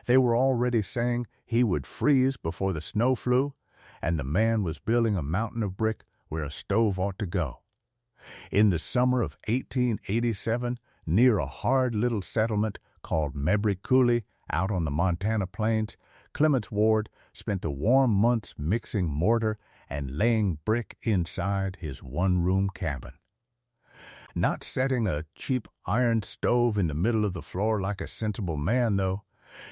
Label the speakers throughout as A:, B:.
A: They were already saying he would freeze before the snow flew, and the man was building a mountain of brick where a stove ought to go. In the summer of 1887, near a hard little settlement called Mabry Coulee out on the Montana plains, Clemence Ward spent the warm months mixing mortar and laying brick inside his one-room cabin. Not setting a cheap iron stove in the middle of the floor like a sensible man, though.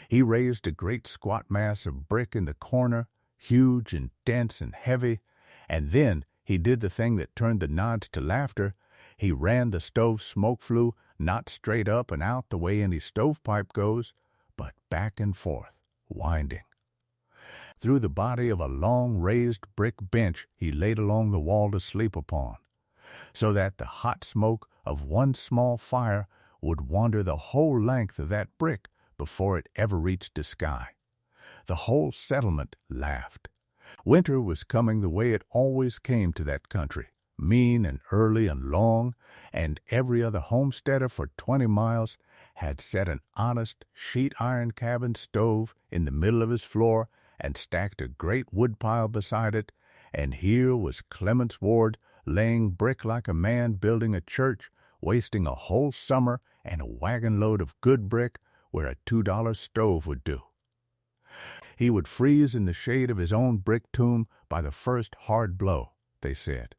A: He raised a great squat mass of brick in the corner, huge and dense and heavy, and then he did the thing that turned the nods to laughter. He ran the stove smoke-flue not straight up and out the way any stovepipe goes, but back and forth, winding. Through the body of a long raised brick bench he laid along the wall to sleep upon, so that the hot smoke of one small fire would wander the whole length of that brick before it ever reached the sky. The whole settlement laughed. Winter was coming the way it always came to that country, mean and early and long, and every other homesteader for 20 miles had set an honest sheet-iron cabin stove in the middle of his floor and stacked a great woodpile beside it, and here was Clemence Ward laying brick like a man building a church, wasting a whole summer and a wagon-load of good brick where a $2 stove would do. He would freeze in the shade of his own brick tomb by the first hard blow, they said.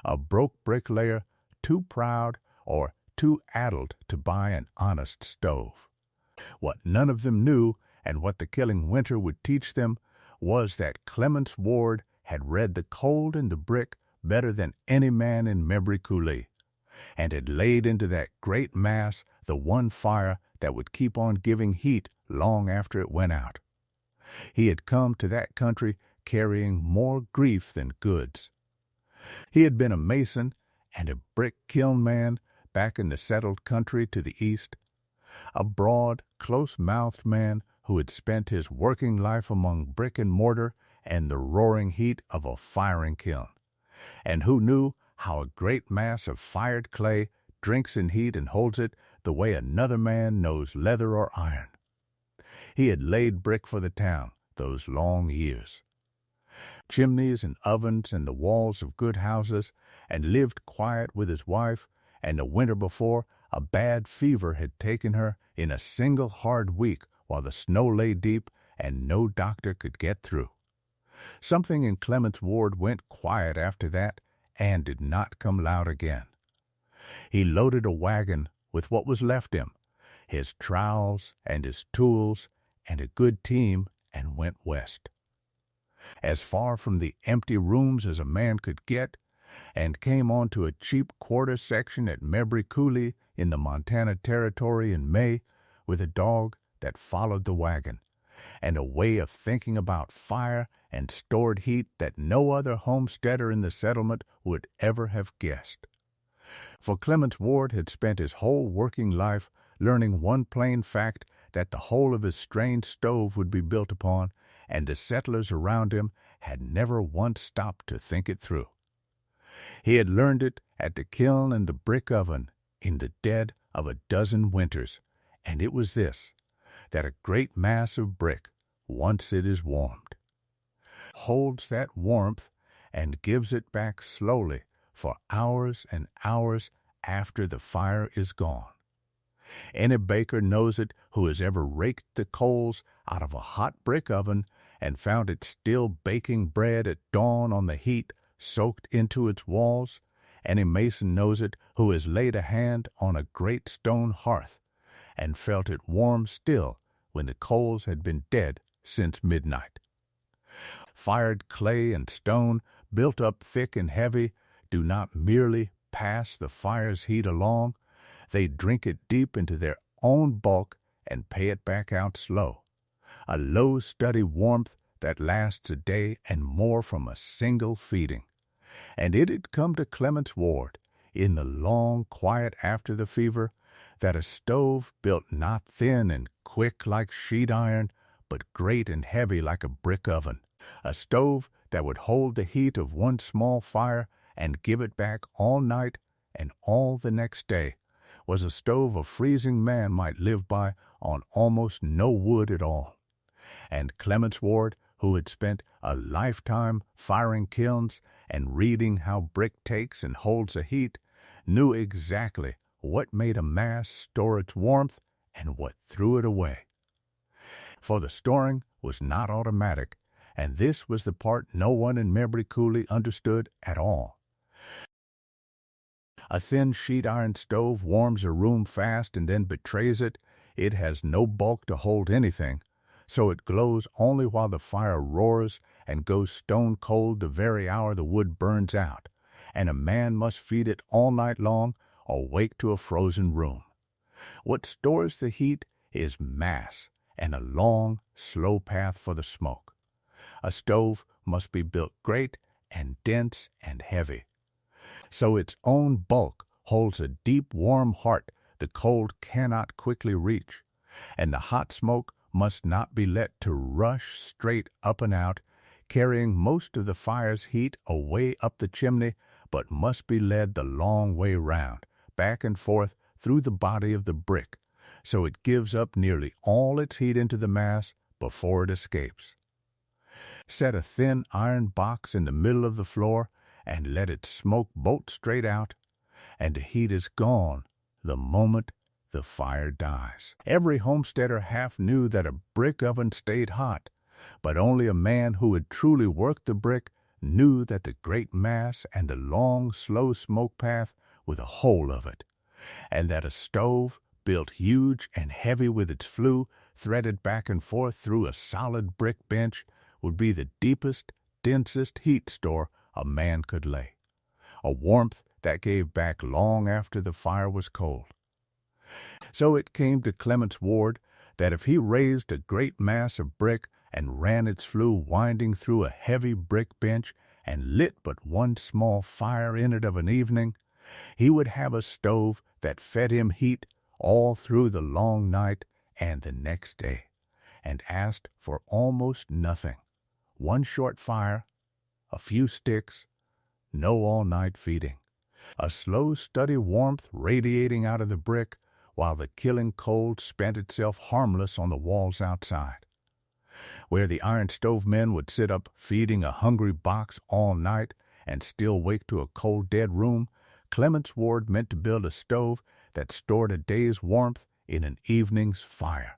A: A broke bricklayer, too proud or too addled to buy an honest stove. What none of them knew, and what the killing winter would teach them, was that Clemence Ward had read the cold in the brick better than any man in Mabry Coulee, and had laid into that great mass the one fire that would keep on giving heat long after it went out. He had come to that country carrying more grief than goods. He had been a mason and a brick kiln man back in the settled country to the east, a broad, close-mouthed man who had spent his working life among brick and mortar and the roaring heat of a firing kiln, and who knew how a great mass of fired clay drinks in heat and holds it the way another man knows leather or iron. He had laid brick for the town those long years. Chimneys and ovens and the walls of good houses, and lived quiet with his wife, and the winter before, a bad fever had taken her in a single hard week while the snow lay deep and no doctor could get through. Something in Clemence Ward went quiet after that and did not come loud again. He loaded a wagon with what was left him, his trowels and his tools and a good team, and went west, as far from the empty rooms as a man could get, and came on to a cheap quarter section at Mabry Coulee in the Montana Territory in May with a dog that followed the wagon, and a way of thinking about fire and stored heat that no other homesteader in the settlement would ever have guessed. For Clemence Ward had spent his whole working life learning one plain fact, that the whole of his strange stove would be built upon, and the settlers around him had never once stopped to think it through. He had learned it at the kiln and the brick oven in the dead of a dozen winters, and it was this, that a great mass of brick, once it is warmed, holds that warmth and gives it back slowly for hours and hours after the fire is gone. Any baker knows it who has ever raked the coals out of a hot brick oven and found it still baking bread at dawn on the heat soaked into its walls. Any mason knows it who has laid a hand on a great stone hearth and felt it warm still when the coals had been dead since midnight. Fired clay and stone, built up thick and heavy, do not merely pass the fire's heat along, they drink it deep into their own bulk and pay it back out slow, a low, steady warmth that lasts a day and more from a single feeding. And it had come to Clemence Ward, in the long quiet after the fever, that a stove built not thin and quick like sheet iron, but great and heavy like a brick oven, a stove that would hold the heat of one small fire and give it back all night and all the next day, was a stove a freezing man might live by on almost no wood at all. And Clemence Ward, who had spent a lifetime firing kilns and reading how brick takes and holds a heat, knew exactly what made a mass store its warmth and what threw it away. For the storing was not automatic, and this was the part no one in Mabry Coulee understood at all. A thin sheet iron stove warms a room fast and then betrays it. It has no bulk to hold anything, so it glows only while the fire roars and goes stone cold the very hour the wood burns out, and a man must feed it all night long or wake to a frozen room. What stores the heat is mass and a long, slow path for the smoke. A stove must be built great and dense and heavy, so its own bulk holds a deep, warm heart the cold cannot quickly reach, and the hot smoke must not be let to rush straight up and out, carrying most of the fire's heat away up the chimney, but must be led the long way round, back and forth through the body of the brick, so it gives up nearly all its heat into the mass before it escapes. Set a thin iron box in the middle of the floor and let it smoke bolt straight out, and the heat is gone the moment the fire dies. Every homesteader half knew that a brick oven stayed hot, but only a man who had truly worked the brick knew that the great mass and the long, slow smoke path were the whole of it, and that a stove, built huge and heavy with its flue threaded back and forth through a solid brick bench, would be the deepest, densest heat store a man could lay, a warmth that gave back long after the fire was cold. So it came to Clemence Ward that if he raised a great mass of brick and ran its flue winding through a heavy brick bench and lit but one small fire in it of an evening, he would have a stove that fed him heat all through the long night and the next day, and asked for almost nothing. One short fire, a few sticks, no all-night feeding. A slow, steady warmth radiating out of the brick, while the killing cold spent itself harmless on the walls outside. Where the iron stove men would sit up feeding a hungry box all night and still wake to a cold, dead room, Clemence Ward meant to build a stove that stored a day's warmth in an evening's fire.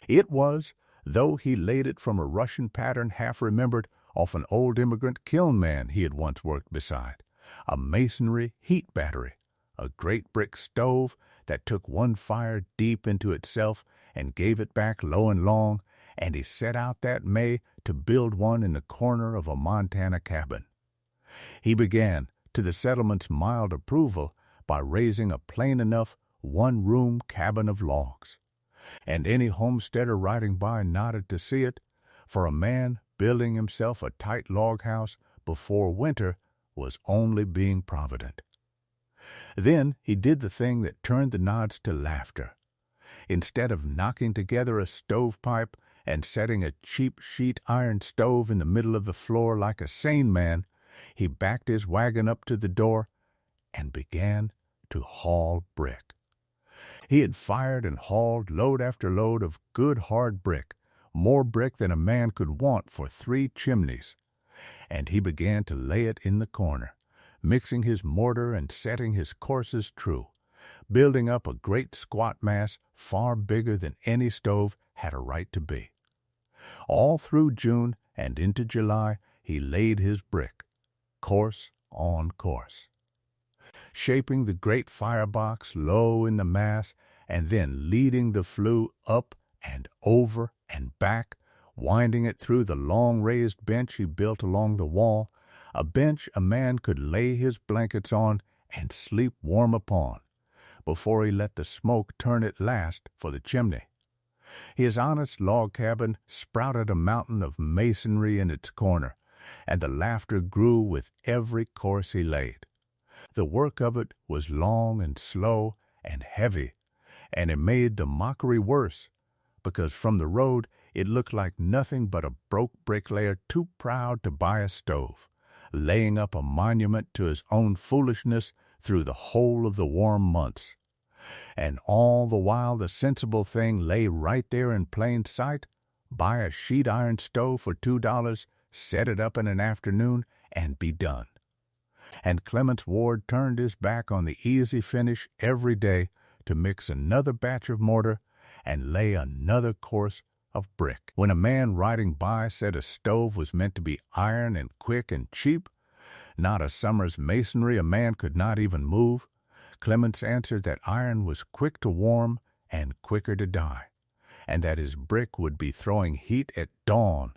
A: It was, though he laid it from a Russian pattern half-remembered off an old immigrant kiln man he had once worked beside, a masonry heat battery, a great brick stove that took one fire deep into itself and gave it back low and long, and he set out that May to build one in the corner of a Montana cabin. He began, to the settlement's mild approval, by raising a plain enough one-room cabin of logs. And any homesteader riding by nodded to see it, for a man building himself a tight log house before winter was only being provident. Then he did the thing that turned the nods to laughter. Instead of knocking together a stovepipe and setting a cheap sheet iron stove in the middle of the floor like a sane man, he backed his wagon up to the door and began to haul brick. He had fired and hauled load after load of good hard brick, more brick than a man could want for 3 chimneys, and he began to lay it in the corner, mixing his mortar and setting his courses true, building up a great squat mass far bigger than any stove had a right to be. All through June and into July he laid his brick, course on course, shaping the great firebox low in the mass and then leading the flue up and over and back, winding it through the long raised bench he built along the wall, a bench a man could lay his blankets on and sleep warm upon, before he let the smoke turn at last for the chimney. His honest log cabin sprouted a mountain of masonry in its corner, and the laughter grew with every course he laid. The work of it was long and slow and heavy, and it made the mockery worse, because from the road it looked like nothing but a broke bricklayer too proud to buy a stove, laying up a monument to his own foolishness through the whole of the warm months. And all the while the sensible thing lay right there in plain sight. Buy a sheet iron stove for $2, set it up in an afternoon, and be done. And Clemence Ward turned his back on the easy finish every day to mix another batch of mortar and lay another course of brick. When a man riding by said a stove was meant to be iron and quick and cheap, not a summer's masonry a man could not even move, Clemence answered that iron was quick to warm and quicker to die, and that his brick would be throwing heat at dawn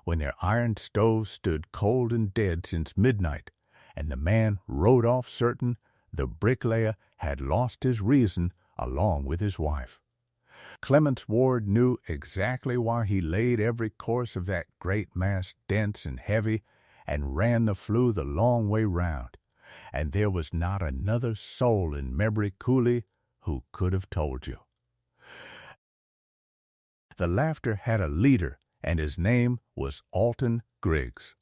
A: when their iron stoves stood cold and dead since midnight, and the man rode off certain the bricklayer had lost his reason along with his wife. Clemence Ward knew exactly why he laid every course of that great mass dense and heavy and ran the flue the long way round, and there was not another soul in Mabry Coulee who could have told you. The laughter had a leader, and his name was Alton Griggs.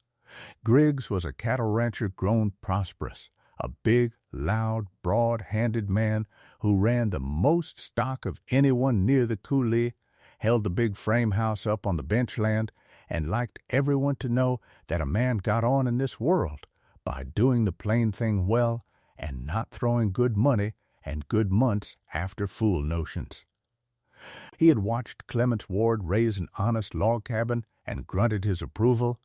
A: Griggs was a cattle rancher grown prosperous, a big, loud, broad-handed man who ran the most stock of anyone near the Coulee, held the big frame house up on the bench land, and liked everyone to know that a man got on in this world by doing the plain thing well and not throwing good money and good months after fool notions. He had watched Clemence Ward raise an honest log cabin and grunted his approval.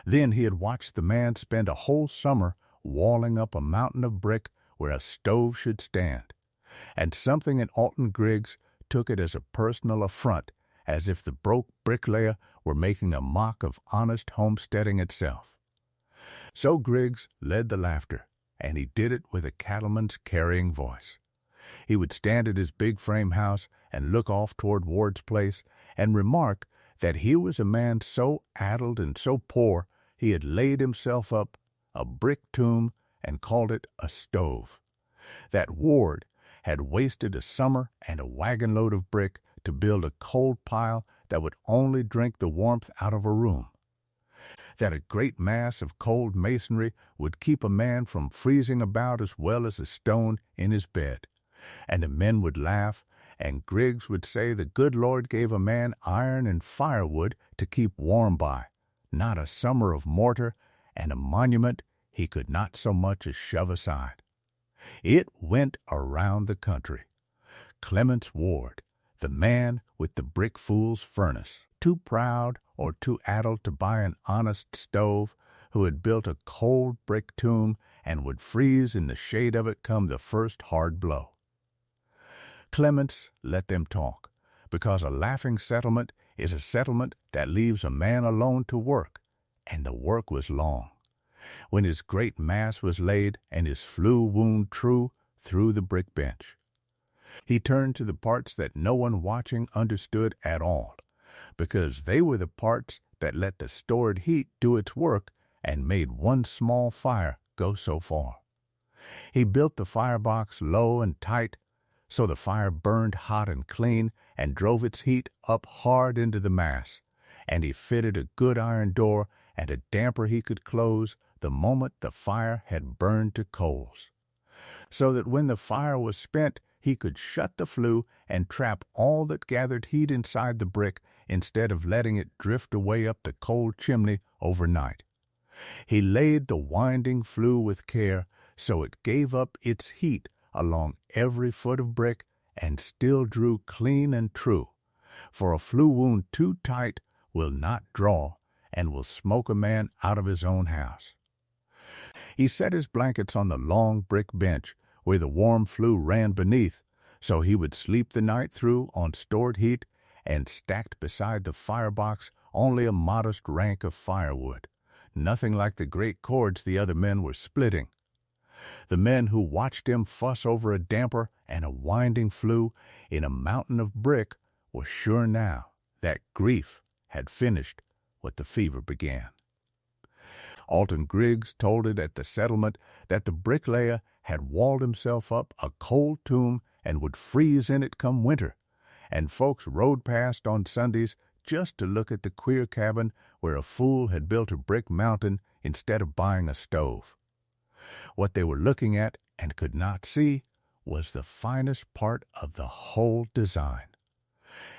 A: Then he had watched the man spend a whole summer walling up a mountain of brick where a stove should stand, and something in Alton Griggs took it as a personal affront, as if the broke bricklayer were making a mock of honest homesteading itself. So Griggs led the laughter, and he did it with a cattleman's carrying voice. He would stand at his big frame house and look off toward Ward's place and remark that he was a man so addled and so poor he had laid himself up a brick tomb and called it a stove, that Ward had wasted a summer and a wagonload of brick to build a cold pile that would only drink the warmth out of a room, that a great mass of cold masonry would keep a man from freezing about as well as a stone in his bed, and the men would laugh, and Griggs would say the good Lord gave a man iron and firewood to keep warm by, not a summer of mortar and a monument he could not so much as shove aside. It went around the country. Clemence Ward, the man with the brick fool's furnace, too proud or too addled to buy an honest stove, who had built a cold brick tomb and would freeze in the shade of it come the first hard blow. Clemence let them talk, because a laughing settlement is a settlement that leaves a man alone to work, and the work was long. When his great mass was laid and his flue wound true through the brick bench, he turned to the parts that no one watching understood at all, because they were the parts that let the stored heat do its work and made one small fire go so far. He built the firebox low and tight, so the fire burned hot and clean and drove its heat up hard into the mass, and he fitted a good iron door and a damper he could close the moment the fire had burned to coals, so that when the fire was spent he could shut the flue and trap all that gathered heat inside the brick instead of letting it drift away up the cold chimney overnight. He laid the winding flue with care so it gave up its heat along every foot of brick and still drew clean and true, for a flue wound too tight will not draw and will smoke a man out of his own house. He set his blankets on the long brick bench where the warm flue ran beneath, so he would sleep the night through on stored heat, and stacked beside the firebox only a modest rank of firewood, nothing like the great cords the other men were splitting. The men who watched him fuss over a damper and a winding flue in a mountain of brick were sure now that grief had finished what the fever began. Alton Griggs told it at the settlement that the bricklayer had walled himself up a cold tomb and would freeze in it come winter, and folks rode past on Sundays just to look at the queer cabin where a fool had built a brick mountain instead of buying a stove. What they were looking at and could not see was the finest part of the whole design.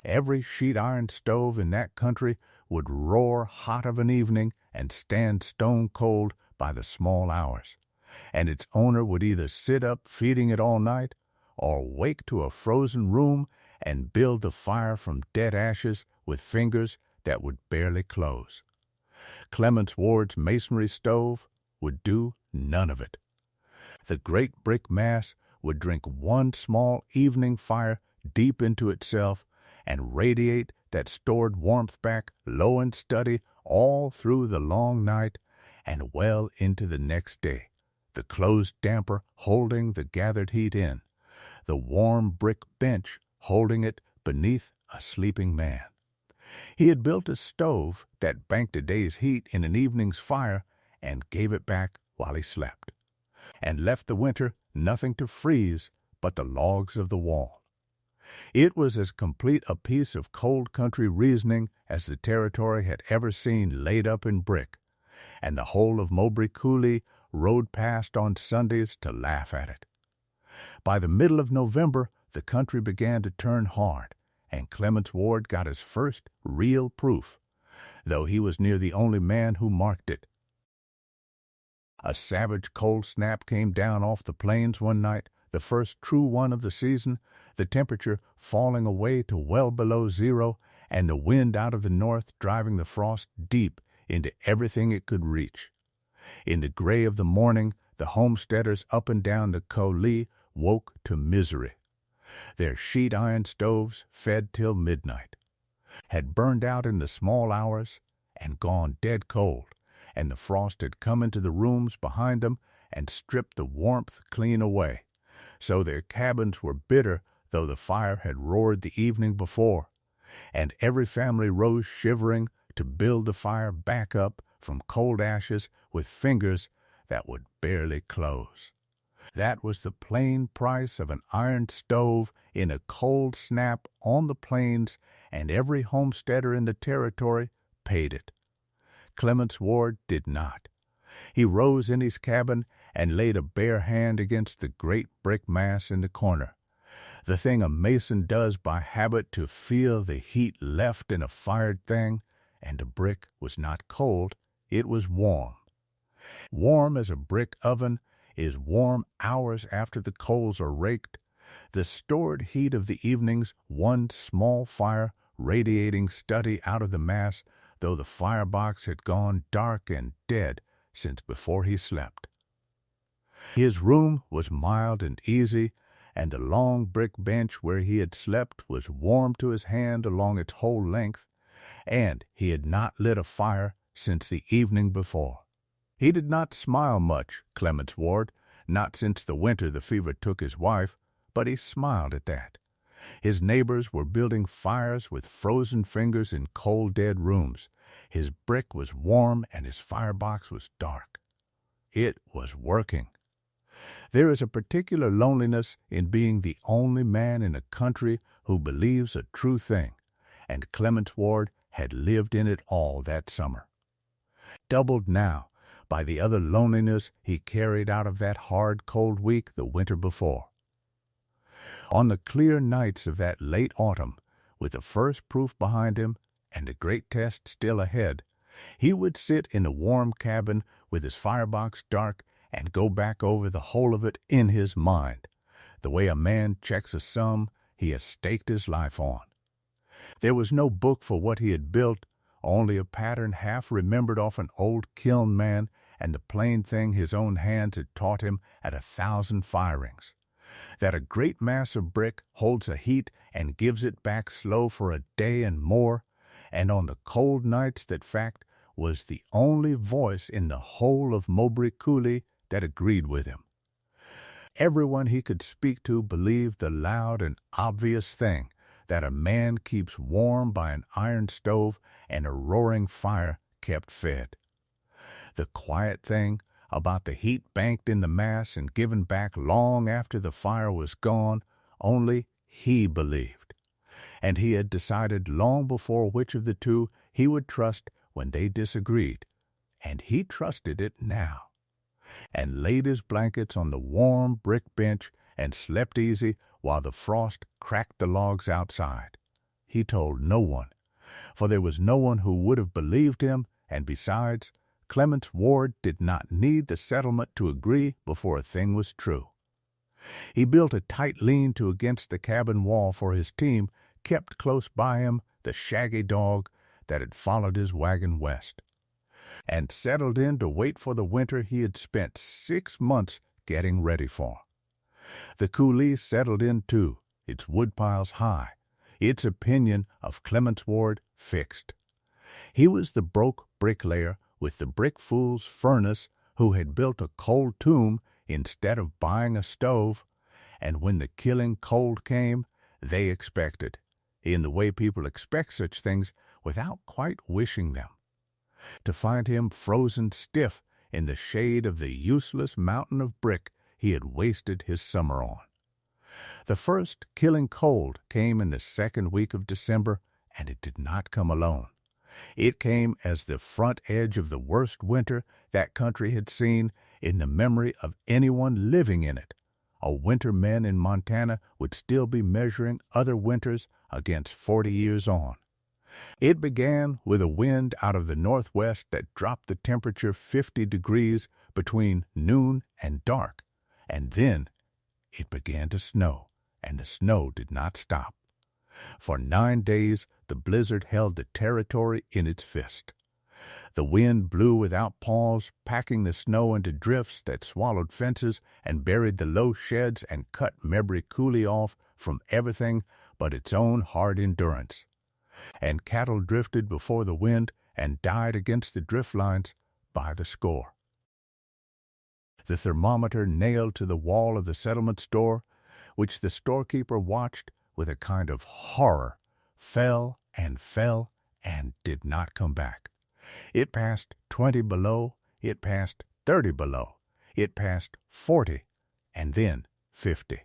A: Every sheet iron stove in that country would roar hot of an evening and stand stone cold by the small hours, and its owner would either sit up feeding it all night or wake to a frozen room and build the fire from dead ashes with fingers that would barely close. Clemence Ward's masonry stove would do none of it. The great brick mass would drink one small evening fire deep into itself and radiate that stored warmth back low and steady all through the long night and well into the next day, the closed damper holding the gathered heat in, the warm brick bench holding it beneath a sleeping man. He had built a stove that banked a day's heat in an evening's fire and gave it back while he slept, and left the winter nothing to freeze but the logs of the wall. It was as complete a piece of cold country reasoning as the territory had ever seen laid up in brick, and the whole of Mabry Coulee rode past on Sundays to laugh at it. By the middle of November, the country began to turn hard, and Clemence Ward got his first real proof, though he was near the only man who marked it. A savage cold snap came down off the plains one night, the first true one of the season, the temperature falling away to well below zero, and the wind out of the north driving the frost deep into everything it could reach. In the gray of the morning, the homesteaders up and down the coulee woke to misery. Their sheet iron stoves, fed till midnight, had burned out in the small hours and gone dead cold, and the frost had come into the rooms behind them and stripped the warmth clean away, so their cabins were bitter though the fire had roared the evening before, and every family rose shivering to build the fire back up from cold ashes with fingers that would barely close. That was the plain price of an iron stove in a cold snap on the plains, and every homesteader in the territory paid it. Clemence Ward did not. He rose in his cabin and laid a bare hand against the great brick mass in the corner, the thing a mason does by habit to feel the heat left in a fired thing, and the brick was not cold, it was warm. Warm as a brick oven is warm hours after the coals are raked, the stored heat of the evening's one small fire radiating steady out of the mass, though the firebox had gone dark and dead since before he slept. His room was mild and easy, and the long brick bench where he had slept was warm to his hand along its whole length, and he had not lit a fire since the evening before. He did not smile much, Clemence Ward, not since the winter the fever took his wife, but he smiled at that. His neighbors were building fires with frozen fingers in cold dead rooms. His brick was warm and his firebox was dark. It was working. There is a particular loneliness in being the only man in a country who believes a true thing, and Clemence Ward had lived in it all that summer. Doubled now by the other loneliness he carried out of that hard, cold week the winter before. On the clear nights of that late autumn, with the first proof behind him and the great test still ahead, he would sit in the warm cabin with his firebox dark and go back over the whole of it in his mind, the way a man checks a sum he has staked his life on. There was no book for what he had built, only a pattern half remembered off an old kiln man and the plain thing his own hands had taught him at 1,000 firings, that a great mass of brick holds a heat and gives it back slow for a day and more, and on the cold nights that fact was the only voice in the whole of Mabry Coulee that agreed with him. Everyone he could speak to believed the loud and obvious thing, that a man keeps warm by an iron stove and a roaring fire kept fed. The quiet thing about the heat banked in the mass and given back long after the fire was gone, only he believed, and he had decided long before which of the two he would trust when they disagreed, and he trusted it now, and laid his blankets on the warm brick bench and slept easy while the frost cracked the logs outside. He told no one, for there was no one who would have believed him, and besides, Clemence Ward did not need the settlement to agree before a thing was true. He built a tight lean-to against the cabin wall for his team, kept close by him the shaggy dog that had followed his wagon west, and settled in to wait for the winter he had spent 6 months getting ready for. The Coulee settled in too, its woodpiles high, its opinion of Clemence Ward fixed. He was the broke bricklayer with the brick fool's furnace who had built a coal tomb instead of buying a stove, and when the killing cold came, they expected, in the way people expect such things without quite wishing them, to find him frozen stiff in the shade of the useless mountain of brick he had wasted his summer on. The first killing cold came in the second week of December, and it did not come alone. It came as the front edge of the worst winter that country had seen in the memory of anyone living in it. A winter men in Montana would still be measuring other winters against 40 years on. It began with a wind out of the northwest that dropped the temperature 50 degrees between noon and dark, and then it began to snow, and the snow did not stop. For 9 days the blizzard held the territory in its fist. The wind blew without pause, packing the snow into drifts that swallowed fences and buried the low sheds and cut Mabry Coulee off from everything but its own hard endurance. And cattle drifted before the wind and died against the drift lines by the score. The thermometer nailed to the wall of the settlement store, which the storekeeper watched with a kind of horror, fell and did not come back. It passed 20 below, it passed 30 below, it passed 40, and then 50.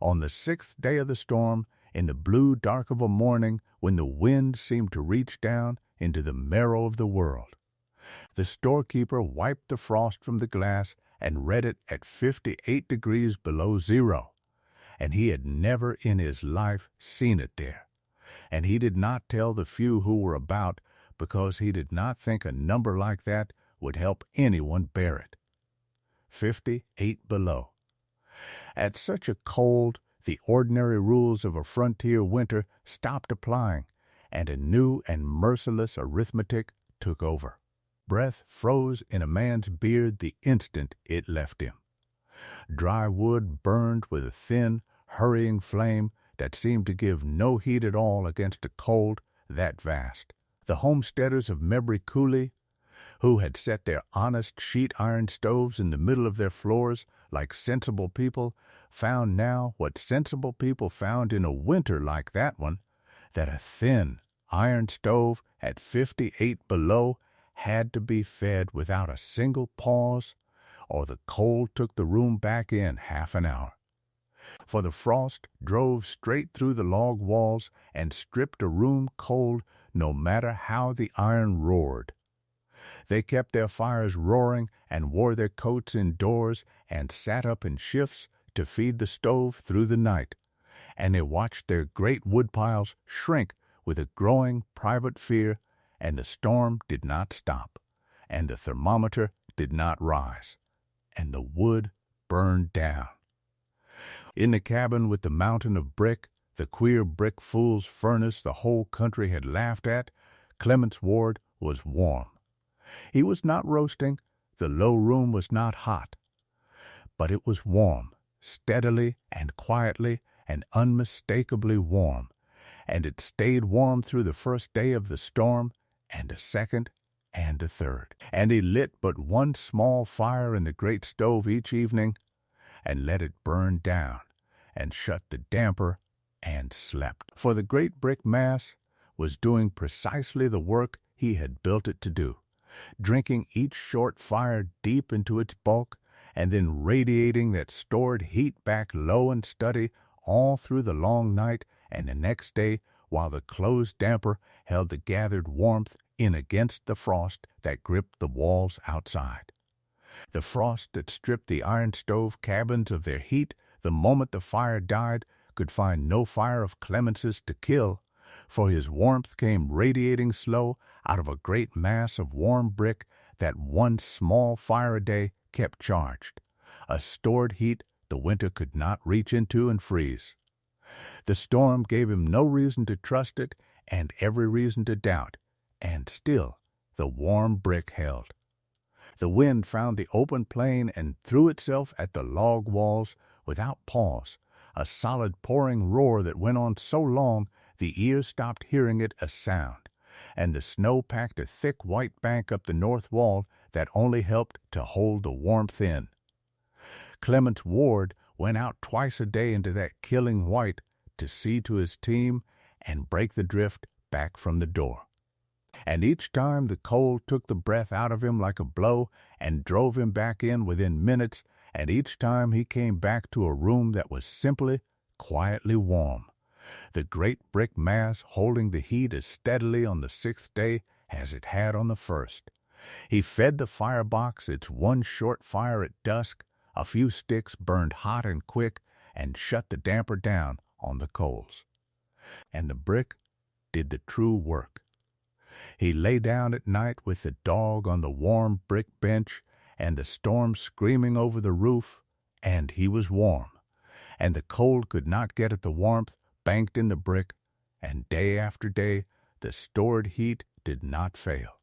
A: On the 6th day of the storm, in the blue dark of a morning when the wind seemed to reach down into the marrow of the world, the storekeeper wiped the frost from the glass and read it at 58 degrees below zero, and he had never in his life seen it there, and he did not tell the few who were about because he did not think a number like that would help anyone bear it. 58 below. At such a cold, the ordinary rules of a frontier winter stopped applying, and a new and merciless arithmetic took over. Breath froze in a man's beard the instant it left him. Dry wood burned with a thin, hurrying flame that seemed to give no heat at all against a cold that vast. The homesteaders of Mabry Coulee, who had set their honest sheet iron stoves in the middle of their floors like sensible people, found now what sensible people found in a winter like that one, that a thin iron stove at 58 below had to be fed without a single pause, or the cold took the room back in half an hour. For the frost drove straight through the log walls and stripped a room cold no matter how the iron roared. They kept their fires roaring and wore their coats indoors and sat up in shifts to feed the stove through the night, and they watched their great woodpiles shrink with a growing private fear, and the storm did not stop, and the thermometer did not rise, and the wood burned down. In the cabin with the mountain of brick, the queer brick fool's furnace the whole country had laughed at, Clemence Ward was warm. He was not roasting, the low room was not hot, but it was warm, steadily and quietly and unmistakably warm, and it stayed warm through the first day of the storm, and a second, and a third. And he lit but one small fire in the great stove each evening, and let it burn down, and shut the damper, and slept. For the great brick mass was doing precisely the work he had built it to do, drinking each short fire deep into its bulk, and then radiating that stored heat back low and steady all through the long night and the next day, while the closed damper held the gathered warmth in against the frost that gripped the walls outside. The frost that stripped the iron stove cabins of their heat the moment the fire died, could find no fire of Clemence's to kill, for his warmth came radiating slow out of a great mass of warm brick that one small fire a day kept charged, a stored heat the winter could not reach into and freeze. The storm gave him no reason to trust it and every reason to doubt, and still the warm brick held. The wind found the open plain and threw itself at the log walls without pause, a solid pouring roar that went on so long the ear stopped hearing it a sound, and the snow packed a thick white bank up the north wall that only helped to hold the warmth in. Clemence Ward went out twice a day into that killing white to see to his team and break the drift back from the door. And each time the cold took the breath out of him like a blow and drove him back in within minutes, and each time he came back to a room that was simply, quietly warm, the great brick mass holding the heat as steadily on the 6th day as it had on the 1st. He fed the firebox its one short fire at dusk, a few sticks burned hot and quick, and shut the damper down on the coals. And the brick did the true work. He lay down at night with the dog on the warm brick bench and the storm screaming over the roof, and he was warm, and the cold could not get at the warmth banked in the brick, and day after day the stored heat did not fail.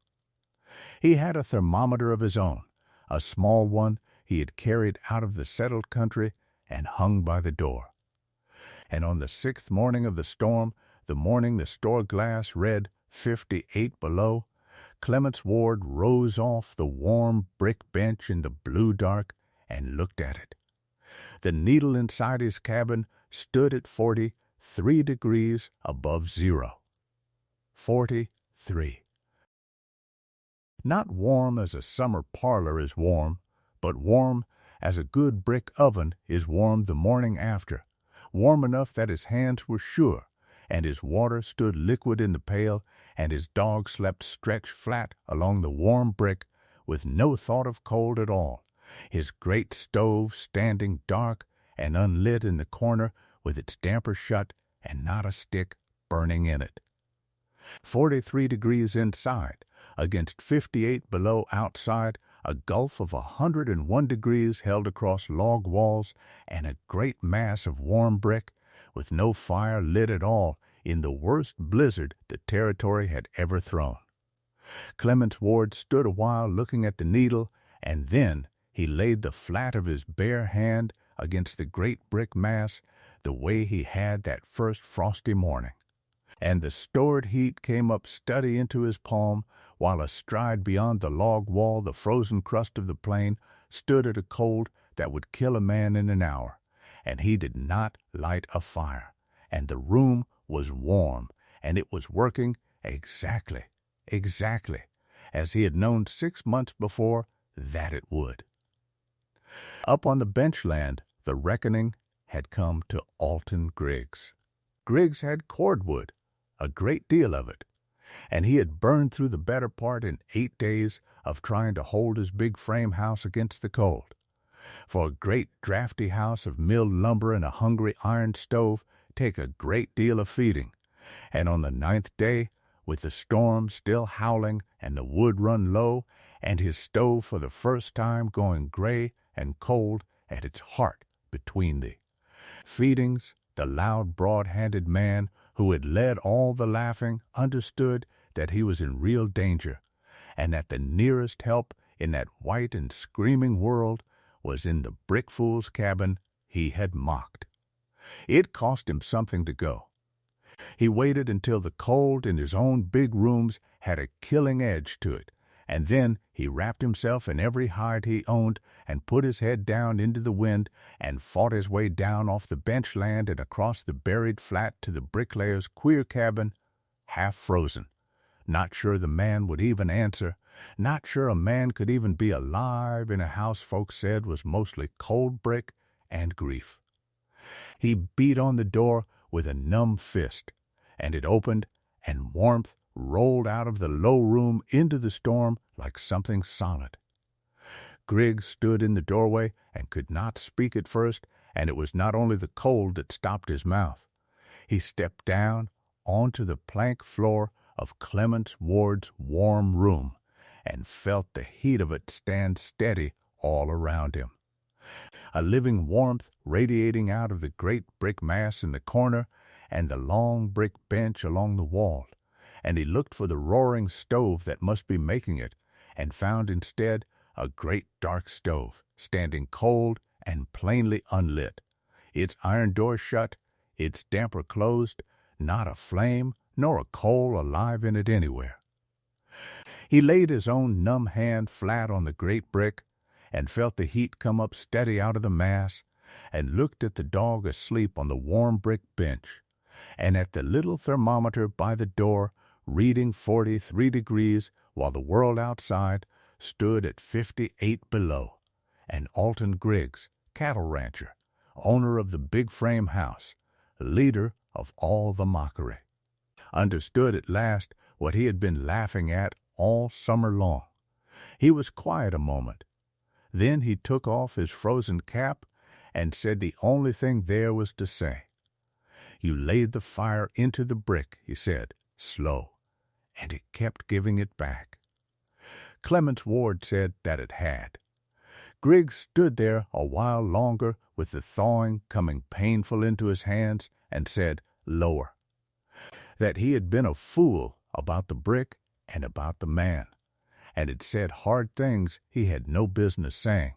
A: He had a thermometer of his own, a small one he had carried out of the settled country and hung by the door. And on the 6th morning of the storm, the morning the store glass read 58 below, Clemence Ward rose off the warm brick bench in the blue dark and looked at it. The needle inside his cabin stood at 43 degrees above zero. 43. Not warm as a summer parlor is warm, but warm as a good brick oven is warm the morning after, warm enough that his hands were sure, and his water stood liquid in the pail, and his dog slept stretched flat along the warm brick with no thought of cold at all, his great stove standing dark and unlit in the corner with its damper shut and not a stick burning in it. 43 degrees inside, against 58 below outside, a gulf of 101 degrees held across log walls, and a great mass of warm brick, with no fire lit at all in the worst blizzard the territory had ever thrown. Clemence Ward stood a while looking at the needle, and then he laid the flat of his bare hand against the great brick mass the way he had that first frosty morning. And the stored heat came up steady into his palm, while astride beyond the log wall the frozen crust of the plain stood at a cold that would kill a man in an hour, and he did not light a fire, and the room was warm, and it was working exactly, as he had known 6 months before that it would. Up on the benchland, the reckoning had come to Alton Griggs. Griggs had cordwood, a great deal of it, and he had burned through the better part in 8 days of trying to hold his big frame house against the cold. For a great drafty house of milled lumber and a hungry iron stove take a great deal of feeding, and on the 9th day, with the storm still howling and the wood run low, and his stove for the first time going gray and cold at its heart between the feedings, the loud, broad-handed man who had led all the laughing understood that he was in real danger, and that the nearest help in that white and screaming world was in the brick fool's cabin he had mocked. It cost him something to go. He waited until the cold in his own big rooms had a killing edge to it, and then he wrapped himself in every hide he owned and put his head down into the wind and fought his way down off the bench land and across the buried flat to the bricklayer's queer cabin, half frozen, not sure the man would even answer, not sure a man could even be alive in a house folks said was mostly cold brick and grief. He beat on the door with a numb fist, and it opened, and warmth rolled out of the low room into the storm like something solid. Griggs stood in the doorway and could not speak at first, And it was not only the cold that stopped his mouth. He stepped down onto the plank floor of Clemence Ward's warm room and felt the heat of it stand steady all around him. A living warmth radiating out of the great brick mass in the corner and the long brick bench along the wall, and he looked for the roaring stove that must be making it, and found instead a great dark stove, standing cold and plainly unlit, its iron door shut, its damper closed, not a flame nor a coal alive in it anywhere. He laid his own numb hand flat on the great brick, and felt the heat come up steady out of the mass, and looked at the dog asleep on the warm brick bench, and at the little thermometer by the door reading 43 degrees, while the world outside stood at 58 below, and Alton Griggs, cattle rancher, owner of the big frame house, leader of all the mockery, understood at last what he had been laughing at all summer long. He was quiet a moment. Then he took off his frozen cap and said the only thing there was to say. "You laid the fire into the brick," he said, slow, "and it kept giving it back." Clemence Ward said that it had. Griggs stood there a while longer with the thawing coming painful into his hands and said, lower, that he had been a fool about the brick and about the man, and had said hard things he had no business saying.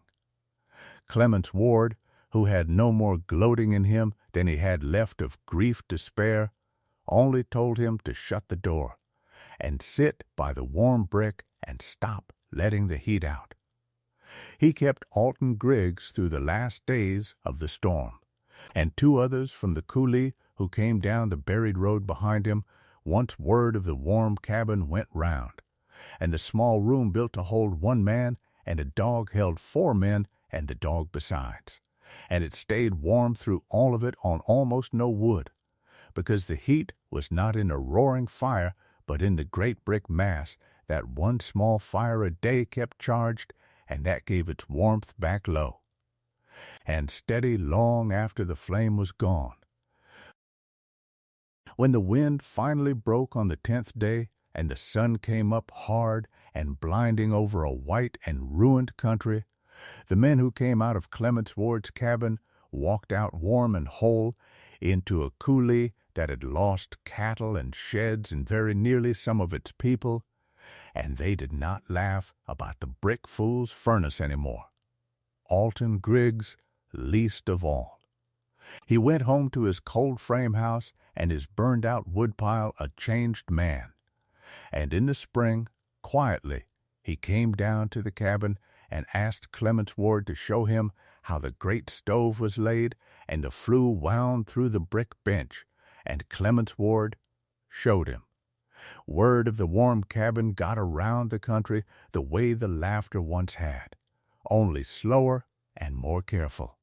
A: Clemence Ward, who had no more gloating in him than he had left of grief to spare, only told him to shut the door and sit by the warm brick and stop letting the heat out. He kept Alton Griggs through the last days of the storm, and two others from the Coulee who came down the buried road behind him, once word of the warm cabin went round, and the small room built to hold one man and a dog held 4 men and the dog besides, and it stayed warm through all of it on almost no wood, because the heat was not in a roaring fire but in the great brick mass that one small fire a day kept charged, and that gave its warmth back low, and steady long after the flame was gone. When the wind finally broke on the 10th day, and the sun came up hard and blinding over a white and ruined country, the men who came out of Clemence Ward's cabin walked out warm and whole into a coulee that had lost cattle and sheds and very nearly some of its people, and they did not laugh about the brick fool's furnace any more. Alton Griggs least of all. He went home to his cold frame house and his burned-out woodpile a changed man. And in the spring, quietly, he came down to the cabin and asked Clemence Ward to show him how the great stove was laid and the flue wound through the brick bench, and Clemence Ward showed him. Word of the warm cabin got around the country the way the laughter once had, only slower and more careful.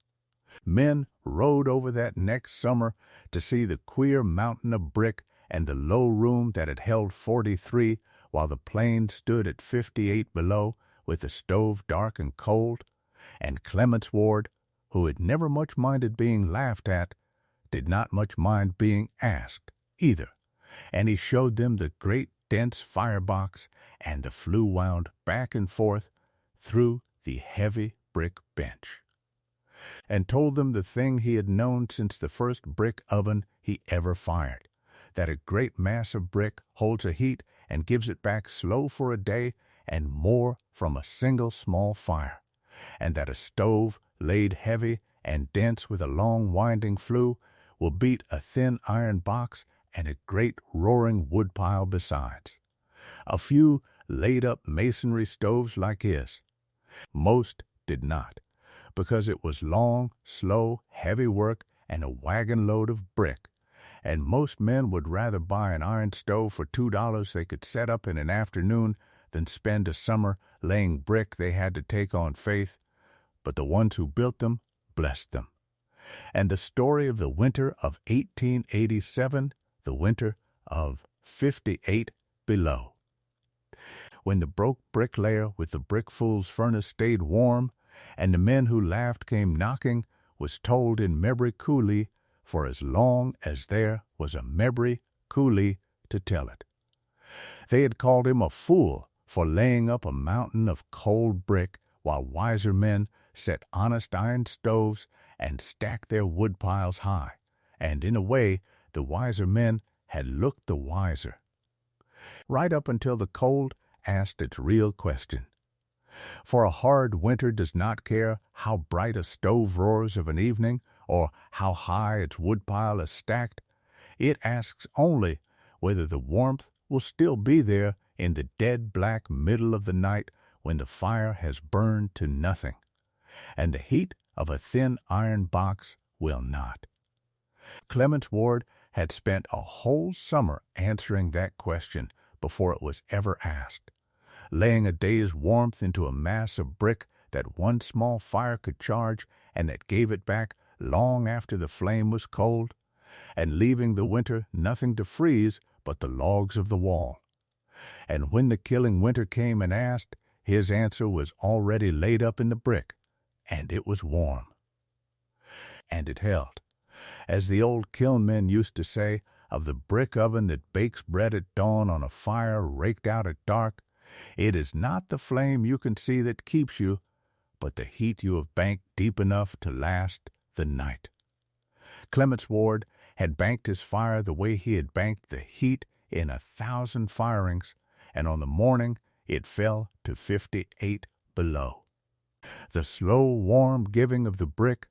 A: Men rode over that next summer to see the queer mountain of brick and the low room that had held 43 while the plain stood at 58 below with the stove dark and cold, and Clemence Ward, who had never much minded being laughed at, did not much mind being asked either, and he showed them the great dense firebox, and the flue wound back and forth through the heavy brick bench, and told them the thing he had known since the first brick oven he ever fired, that a great mass of brick holds a heat and gives it back slow for a day and more from a single small fire, and that a stove laid heavy and dense with a long winding flue will beat a thin iron box and a great roaring woodpile besides. A few laid up masonry stoves like his. Most did not, because it was long, slow, heavy work and a wagon load of brick, and most men would rather buy an iron stove for $2 they could set up in an afternoon than spend a summer laying brick they had to take on faith, but the ones who built them blessed them. And the story of the winter of 1887, the winter of 58 below, when the broke bricklayer with the brick fool's furnace stayed warm, and the men who laughed came knocking was told in Mabry Coulee for as long as there was a Mabry Coulee to tell it. They had called him a fool for laying up a mountain of cold brick while wiser men set honest iron stoves and stacked their wood piles high, and in a way the wiser men had looked the wiser. Right up until the cold asked its real question. For a hard winter does not care how bright a stove roars of an evening or how high its woodpile is stacked. It asks only whether the warmth will still be there in the dead black middle of the night when the fire has burned to nothing, and the heat of a thin iron box will not. Clemence Ward had spent a whole summer answering that question before it was ever asked, laying a day's warmth into a mass of brick that one small fire could charge and that gave it back long after the flame was cold, and leaving the winter nothing to freeze but the logs of the wall. And when the killing winter came and asked, his answer was already laid up in the brick, and it was warm. And it held. As the old kiln men used to say of the brick oven that bakes bread at dawn on a fire raked out at dark, it is not the flame you can see that keeps you, but the heat you have banked deep enough to last the night. Clemence Ward had banked his fire the way he had banked the heat in 1,000 firings, and on the morning it fell to 58 below. The slow, warm giving of the brick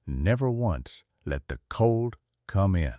A: never once let the cold come in.